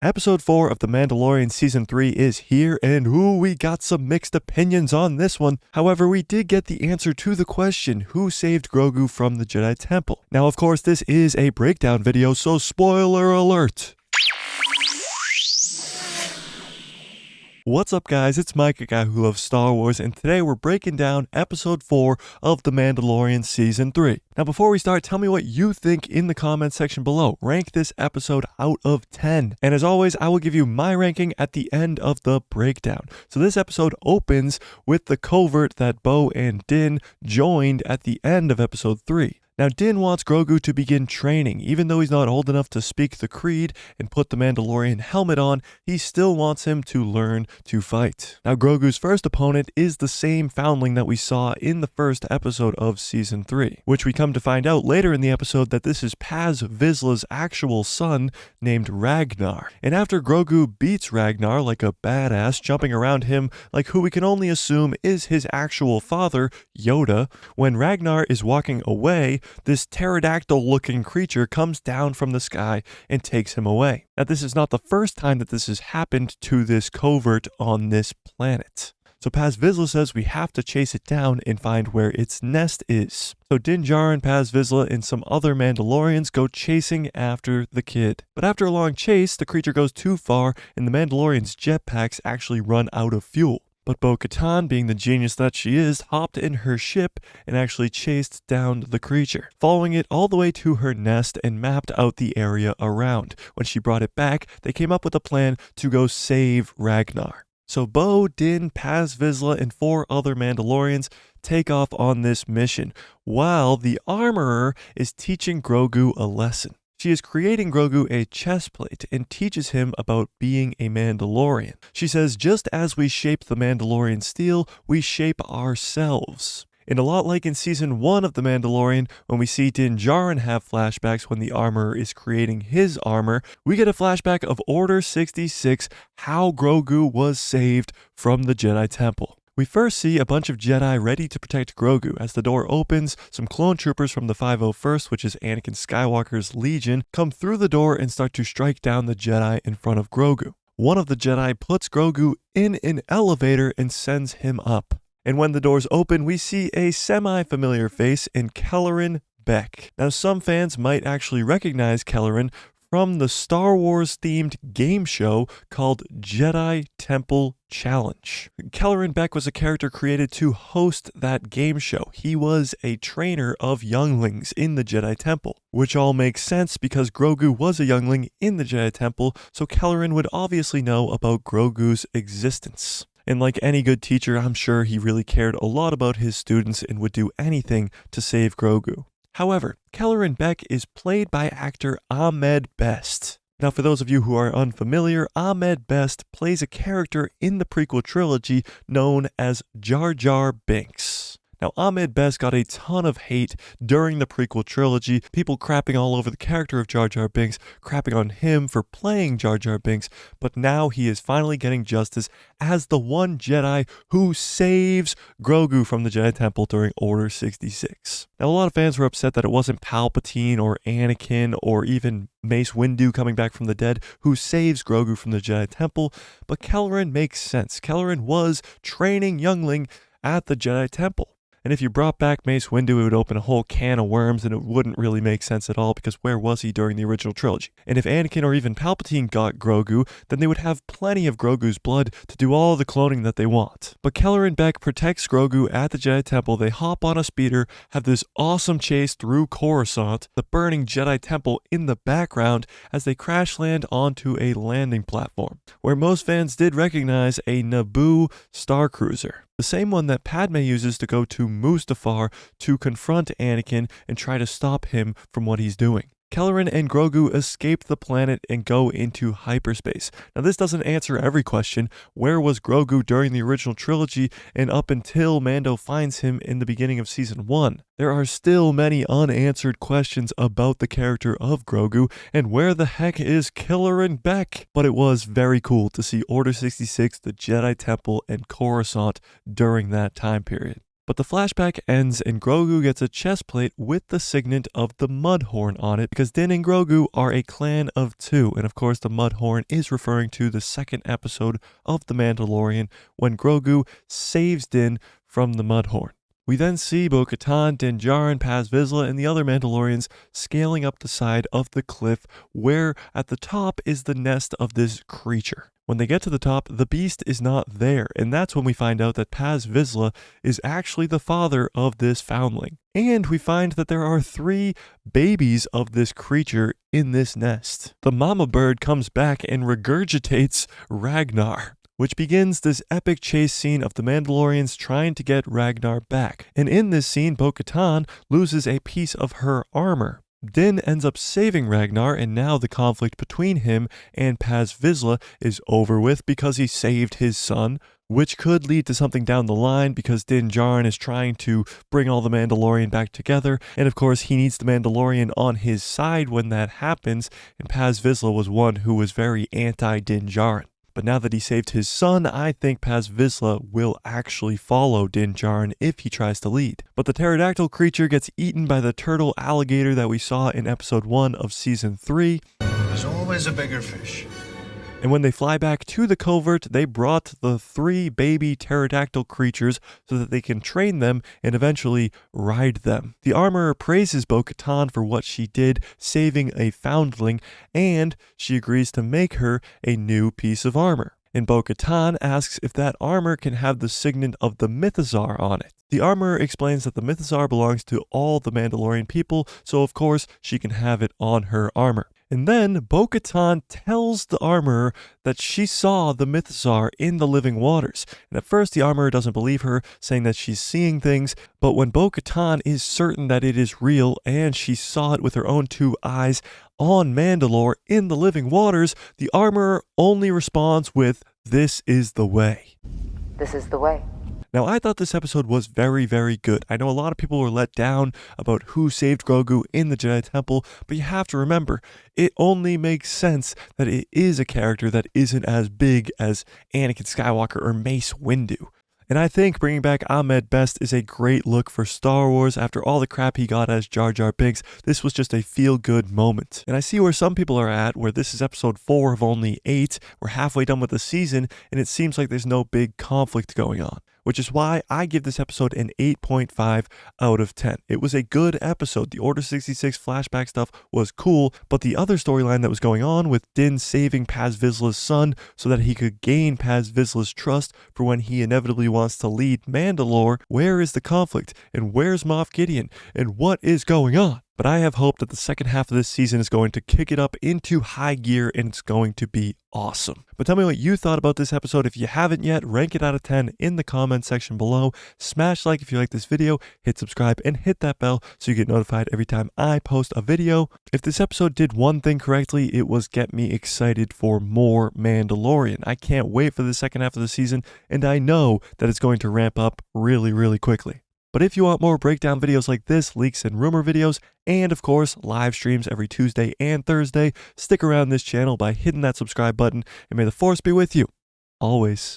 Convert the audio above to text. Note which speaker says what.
Speaker 1: Episode 4 of The Mandalorian Season 3 is here, and we got some mixed opinions on this one. However, we did get the answer to the question, who saved Grogu from the Jedi Temple? Now, of course, this is a breakdown video, so spoiler alert! What's up, guys? It's Mike, a guy who loves Star Wars, and today we're breaking down Episode 4 of The Mandalorian Season 3. Now, before we start, tell me what you think in the comments section below. Rank this episode out of 10. And as always, I will give you my ranking at the end of the breakdown. So this episode opens with the covert that Bo and Din joined at the end of Episode 3. Now, Din wants Grogu to begin training. Even though he's not old enough to speak the creed and put the Mandalorian helmet on, he still wants him to learn to fight. Now, Grogu's first opponent is the same foundling that we saw in the first episode of Season 3, which we come to find out later in the episode that this is Paz Vizsla's actual son named Ragnar. And after Grogu beats Ragnar like a badass, jumping around him like who we can only assume is his actual father, Yoda, when Ragnar is walking away, this pterodactyl-looking creature comes down from the sky and takes him away. Now, this is not the first time that this has happened to this covert on this planet. So Paz Vizsla says we have to chase it down and find where its nest is. So Din Djarin, Paz Vizsla, and some other Mandalorians go chasing after the kid. But after a long chase, the creature goes too far and the Mandalorians' jetpacks actually run out of fuel. But Bo-Katan, being the genius that she is, hopped in her ship and actually chased down the creature, following it all the way to her nest and mapped out the area around. When she brought it back, they came up with a plan to go save Ragnar. So Bo, Din, Paz Vizsla, and 4 other Mandalorians take off on this mission, while the Armorer is teaching Grogu a lesson. She is creating Grogu a chest plate and teaches him about being a Mandalorian. She says, just as we shape the Mandalorian steel, we shape ourselves. And a lot like in Season 1 of The Mandalorian, when we see Din Djarin have flashbacks when the Armorer is creating his armor, we get a flashback of Order 66, how Grogu was saved from the Jedi Temple. We first see a bunch of Jedi ready to protect Grogu. As the door opens, some clone troopers from the 501st, which is Anakin Skywalker's Legion, come through the door and start to strike down the Jedi in front of Grogu. One of the Jedi puts Grogu in an elevator and sends him up. And when the doors open, we see a semi-familiar face in Kelleran Beck. Now, some fans might actually recognize Kelleran from the Star Wars-themed game show called Jedi Temple Challenge. Kelleran Beck was a character created to host that game show. He was a trainer of younglings in the Jedi Temple, which all makes sense because Grogu was a youngling in the Jedi Temple, so Kelleran would obviously know about Grogu's existence. And like any good teacher, I'm sure he really cared a lot about his students and would do anything to save Grogu. However, Kelleran Beck is played by actor Ahmed Best. Now, for those of you who are unfamiliar, Ahmed Best plays a character in the prequel trilogy known as Jar Jar Binks. Now, Ahmed Best got a ton of hate during the prequel trilogy, people crapping all over the character of Jar Jar Binks, crapping on him for playing Jar Jar Binks, but now he is finally getting justice as the one Jedi who saves Grogu from the Jedi Temple during Order 66. Now, a lot of fans were upset that it wasn't Palpatine or Anakin or even Mace Windu coming back from the dead who saves Grogu from the Jedi Temple, but Kelleran makes sense. Kelleran was training youngling at the Jedi Temple. And if you brought back Mace Windu, it would open a whole can of worms and it wouldn't really make sense at all because where was he during the original trilogy? And if Anakin or even Palpatine got Grogu, then they would have plenty of Grogu's blood to do all the cloning that they want. But Kelleran Beck protects Grogu at the Jedi Temple. They hop on a speeder, have this awesome chase through Coruscant, the burning Jedi Temple in the background as they crash land onto a landing platform, where most fans did recognize a Naboo star cruiser. The same one that Padme uses to go to Mustafar to confront Anakin and try to stop him from what he's doing. Kelleran and Grogu escape the planet and go into hyperspace. Now, this doesn't answer every question. Where was Grogu during the original trilogy and up until Mando finds him in the beginning of Season 1? There are still many unanswered questions about the character of Grogu and where the heck is Kelleran Beck? But it was very cool to see Order 66, the Jedi Temple, and Coruscant during that time period. But the flashback ends and Grogu gets a chest plate with the signet of the Mudhorn on it, because Din and Grogu are a clan of two. And of course, the Mudhorn is referring to the second episode of The Mandalorian when Grogu saves Din from the Mudhorn. We then see Bo-Katan, Din Djarin, Paz Vizsla, and the other Mandalorians scaling up the side of the cliff where at the top is the nest of this creature. When they get to the top, the beast is not there, and that's when we find out that Paz Vizsla is actually the father of this foundling. And we find that there are 3 babies of this creature in this nest. The mama bird comes back and regurgitates Ragnar, which begins this epic chase scene of the Mandalorians trying to get Ragnar back. And in this scene, Bo-Katan loses a piece of her armor. Din ends up saving Ragnar, and now the conflict between him and Paz Vizsla is over with because he saved his son, which could lead to something down the line because Din Djarin is trying to bring all the Mandalorian back together, and of course he needs the Mandalorian on his side when that happens, and Paz Vizsla was one who was very anti-Din Djarin. But now that he saved his son, I think Paz Vizsla will actually follow Din Djarin if he tries to lead. But the pterodactyl creature gets eaten by the turtle alligator that we saw in episode 1 of season 3.
Speaker 2: There's always a bigger fish.
Speaker 1: And when they fly back to the covert, they brought the 3 baby pterodactyl creatures so that they can train them and eventually ride them. The armorer praises Bo-Katan for what she did, saving a foundling, and she agrees to make her a new piece of armor. And Bo-Katan asks if that armor can have the signet of the Mythosaur on it. The armorer explains that the Mythosaur belongs to all the Mandalorian people, so of course she can have it on her armor. And then Bo-Katan tells the armorer that she saw the Mythosaur in the living waters. And at first the armorer doesn't believe her, saying that she's seeing things, but when Bo-Katan is certain that it is real and she saw it with her own 2 eyes on Mandalore in the living waters, the armorer only responds with, "This is the way."
Speaker 3: This is the way.
Speaker 1: Now, I thought this episode was very, very good. I know a lot of people were let down about who saved Grogu in the Jedi Temple, but you have to remember, it only makes sense that it is a character that isn't as big as Anakin Skywalker or Mace Windu. And I think bringing back Ahmed Best is a great look for Star Wars. After all the crap he got as Jar Jar Binks, this was just a feel-good moment. And I see where some people are at, where this is episode 4 of only 8. We're halfway done with the season, and it seems like there's no big conflict going on, which is why I give this episode an 8.5 out of 10. It was a good episode. The Order 66 flashback stuff was cool, but the other storyline that was going on with Din saving Paz Vizsla's son so that he could gain Paz Vizsla's trust for when he inevitably wants to lead Mandalore, where is the conflict? And where's Moff Gideon? And what is going on? But I have hope that the second half of this season is going to kick it up into high gear and it's going to be awesome. But tell me what you thought about this episode. If you haven't yet, rank it out of 10 in the comment section below. Smash like if you like this video, hit subscribe, and hit that bell so you get notified every time I post a video. If this episode did one thing correctly, it was get me excited for more Mandalorian. I can't wait for the second half of the season, and I know that it's going to ramp up really, really quickly. But if you want more breakdown videos like this, leaks and rumor videos, and of course, live streams every Tuesday and Thursday, stick around this channel by hitting that subscribe button, and may the Force be with you, always.